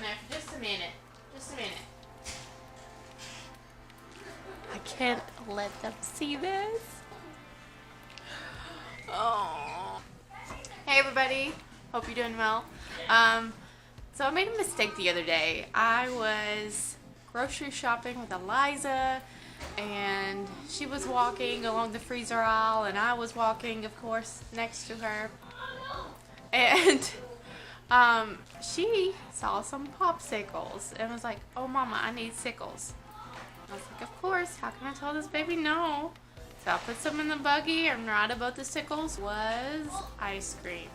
there for just a minute. Just a minute. I can't let them see this. Oh. Hey everybody. Hope you're doing well. So I made a mistake the other day. I was grocery shopping with Eliza, and she was walking along the freezer aisle, and I was walking, of course, next to her. And she saw some popsicles and was like, "Oh mama, I need sickles." I was like, "Of course, how can I tell this baby no?" So I put some in the buggy, and right above the sickles was ice cream.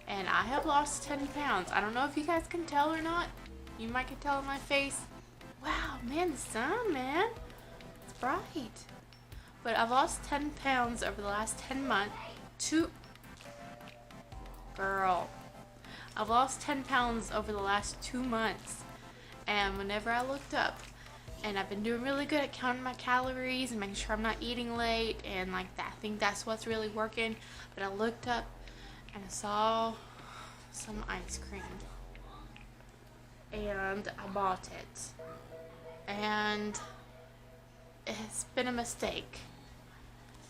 And I have lost 10 pounds. I don't know if you guys can tell or not. You might can tell in my face. Wow, man, the sun, man. It's bright. But I've lost 10 pounds over the last 10 months. Girl. I've lost 10 pounds over the last 2 months. And whenever I looked up, and I've been doing really good at counting my calories and making sure I'm not eating late and like that. I think that's what's really working. But I looked up and I saw some ice cream. And I bought it. And it's been a mistake.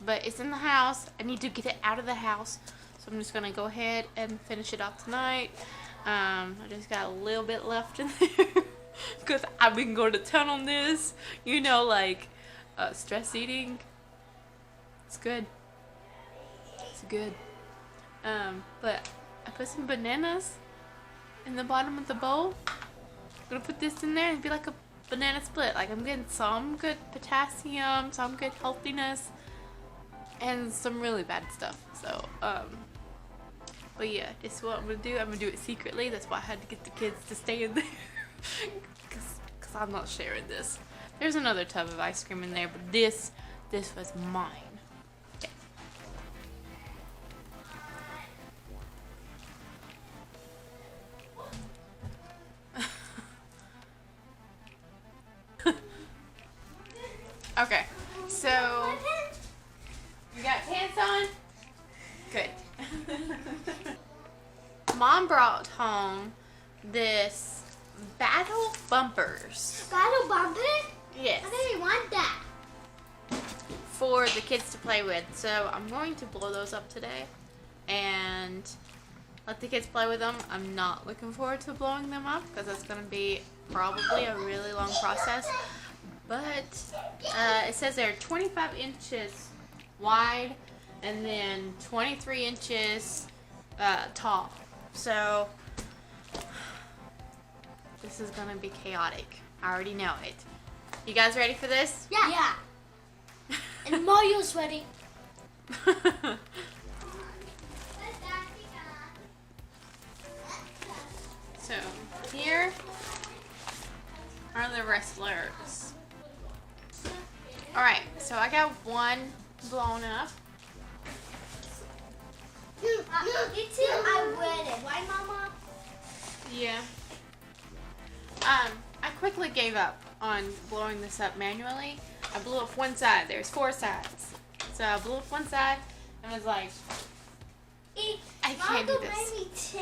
But it's in the house. I need to get it out of the house. So I'm just going to go ahead and finish it off tonight. I just got a little bit left in there. Because I've been going to town on this. You know, like stress eating. It's good. It's good. But I put some bananas in the bottom of the bowl. I'm going to put this in there and be like a banana split. Like I'm getting some good potassium, some good healthiness, and some really bad stuff. So, but yeah, this is what I'm going to do. I'm going to do it secretly. That's why I had to get the kids to stay in there. Because I'm not sharing this. There's another tub of ice cream in there, but this was mine. Okay. Okay, so you got pants on? Good. Mom brought home this Battle Bumpers. Battle Bumper? Yes. I really want that. For the kids to play with. So I'm going to blow those up today and let the kids play with them. I'm not looking forward to blowing them up because it's going to be probably a really long process. But it says they're 25 inches wide and then 23 inches tall. So this is going to be chaotic. I already know it. You guys ready for this? Yeah. And Mario's ready. So here are the wrestlers. Alright, so I got one blown up. It's here. I read it. Why, Mama? Yeah. I quickly gave up on blowing this up manually. I blew up one side. There's 4 sides. So I blew up one side and was like, I can't do this.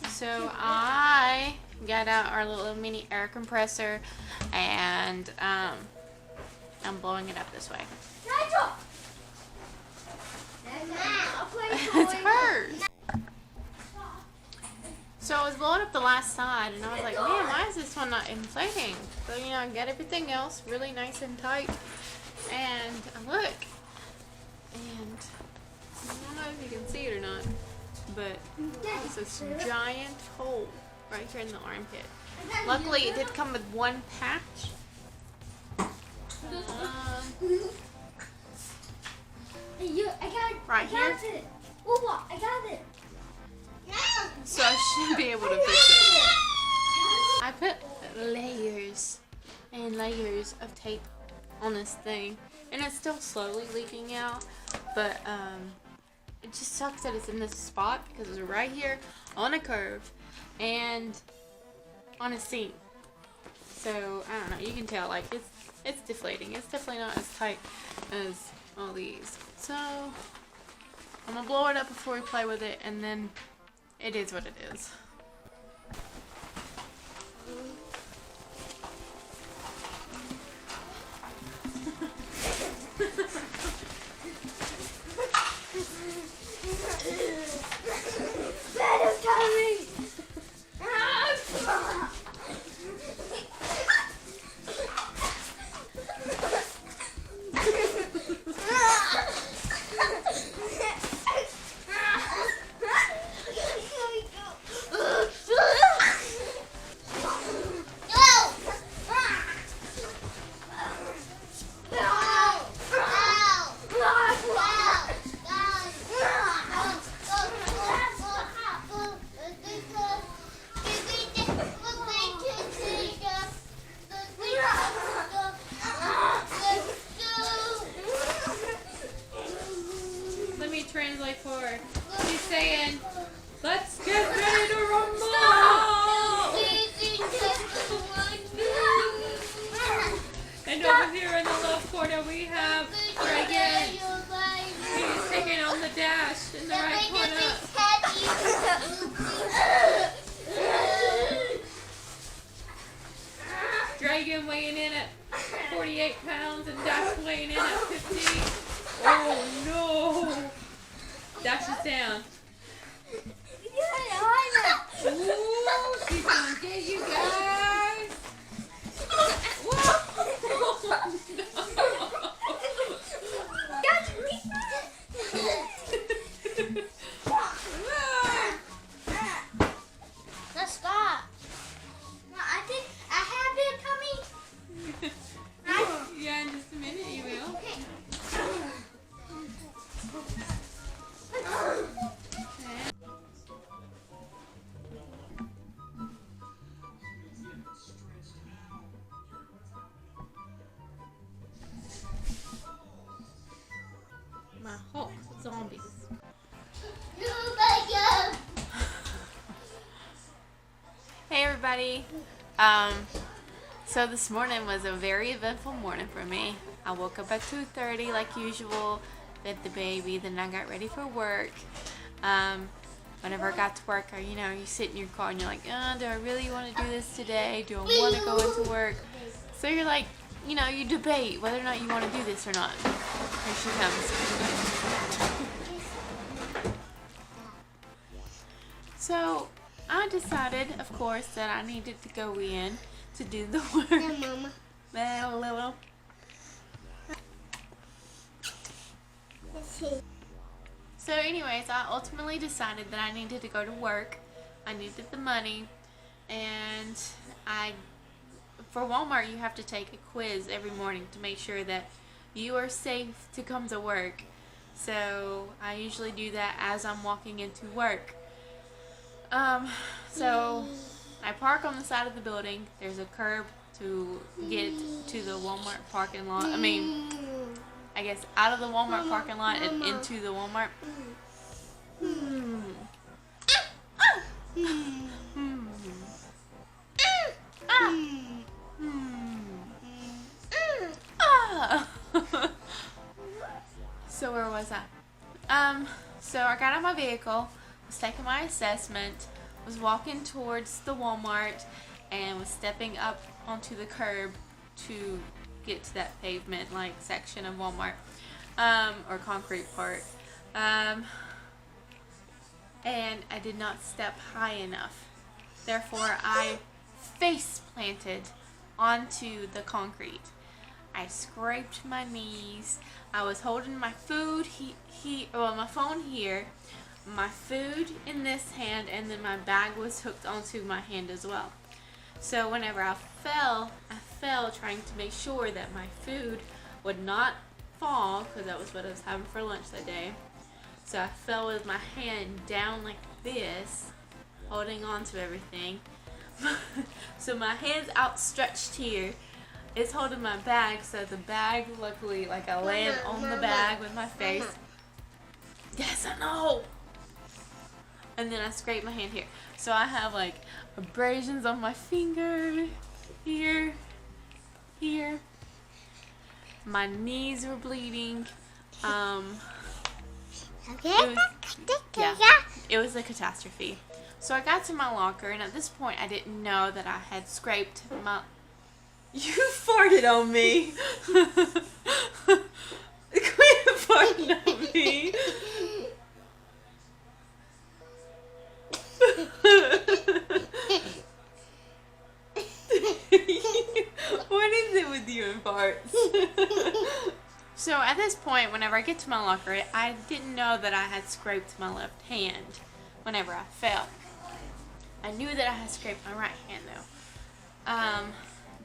So I got out our little mini air compressor and I'm blowing it up this way. It's hers. So I was blowing up the last side and I was like, man, why is this one not inflating? So, you know, I got everything else really nice and tight. And I look. And I don't know if you can see it or not, but there's this giant hole right here in the armpit. Luckily, it did come with one patch. Right here. I got it. So I should be able to fix it. I put layers and layers of tape on this thing, and it's still slowly leaking out, but it just sucks that it's in this spot because it's right here on a curve and on a seam. So I don't know, you can tell like it's deflating. It's definitely not as tight as all these. So I'm gonna blow it up before we play with it, and then it is what it is. Let me translate for her. She's saying, let's get ready to rumble! And over here in the left corner we have Dragon. He's taking on the dash in the right corner. Dragon weighing in at 48 pounds and Dash weighing in at 50. Oh no! Dash is down. Ooh, she's gonna get you guys. Whoa! Let's stop. I think I have it coming. Yeah, in just a minute you will. My Hulk zombies. Hey everybody. So this morning was a very eventful morning for me. I woke up at 2:30 like usual, fed the baby, then I got ready for work. Whenever I got to work, you sit in your car and you're like, do I really want to do this today? Do I want to go into work? So you're like, you debate whether or not you want to do this or not. Here she comes. So I decided, of course, that I needed to go in to do the work. Mama. Little. So anyways, I ultimately decided that I needed to go to work. I needed the money. And for Walmart, you have to take a quiz every morning to make sure that you are safe to come to work. So I usually do that as I'm walking into work. So I park on the side of the building. There's a curb to get to the Walmart parking lot. I guess out of the Walmart parking lot and into the Walmart. So where was I? So I got out of my vehicle, was taking my assessment, was walking towards the Walmart, and was stepping up onto the curb to get to that pavement like section of Walmart, or concrete part. And I did not step high enough. Therefore, I face planted onto the concrete. I scraped my knees. I was holding my food my phone here, my food in this hand, and then my bag was hooked onto my hand as well. So whenever I fell trying to make sure that my food would not fall, because that was what I was having for lunch that day. So I fell with my hand down like this, holding on to everything. So my hand's outstretched here. It's holding my bag, so the bag, luckily, like I land on the bag with my face. Yes, I know. And then I scrape my hand here. So I have like abrasions on my finger, here. My knees were bleeding. It was a catastrophe. So I got to my locker, and at this point I didn't know that I had scraped my... You farted on me! Quit farting on me! What is it with you and farts? So at this point, whenever I get to my locker, I didn't know that I had scraped my left hand whenever I fell. I knew that I had scraped my right hand though,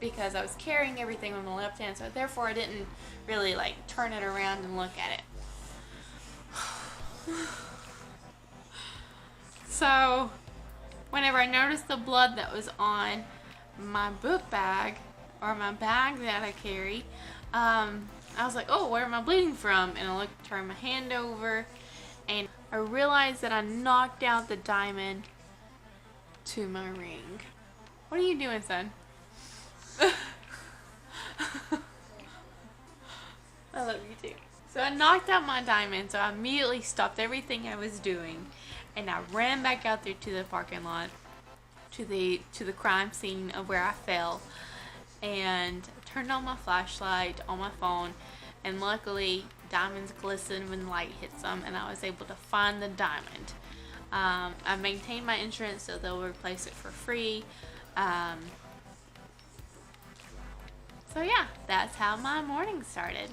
because I was carrying everything on my left hand, so therefore I didn't really like turn it around and look at it. So whenever I noticed the blood that was on my book bag, or my bag that I carry, I was like, oh, where am I bleeding from? And I turned my hand over, and I realized that I knocked out the diamond to my ring. What are you doing, son? I love you too. So I knocked out my diamond, so I immediately stopped everything I was doing, and I ran back out there to the parking lot, to the crime scene of where I fell, and turned on my flashlight on my phone, and luckily diamonds glisten when light hits them, and I was able to find the diamond. I maintained my insurance, so they'll replace it for free. So yeah, that's how my morning started.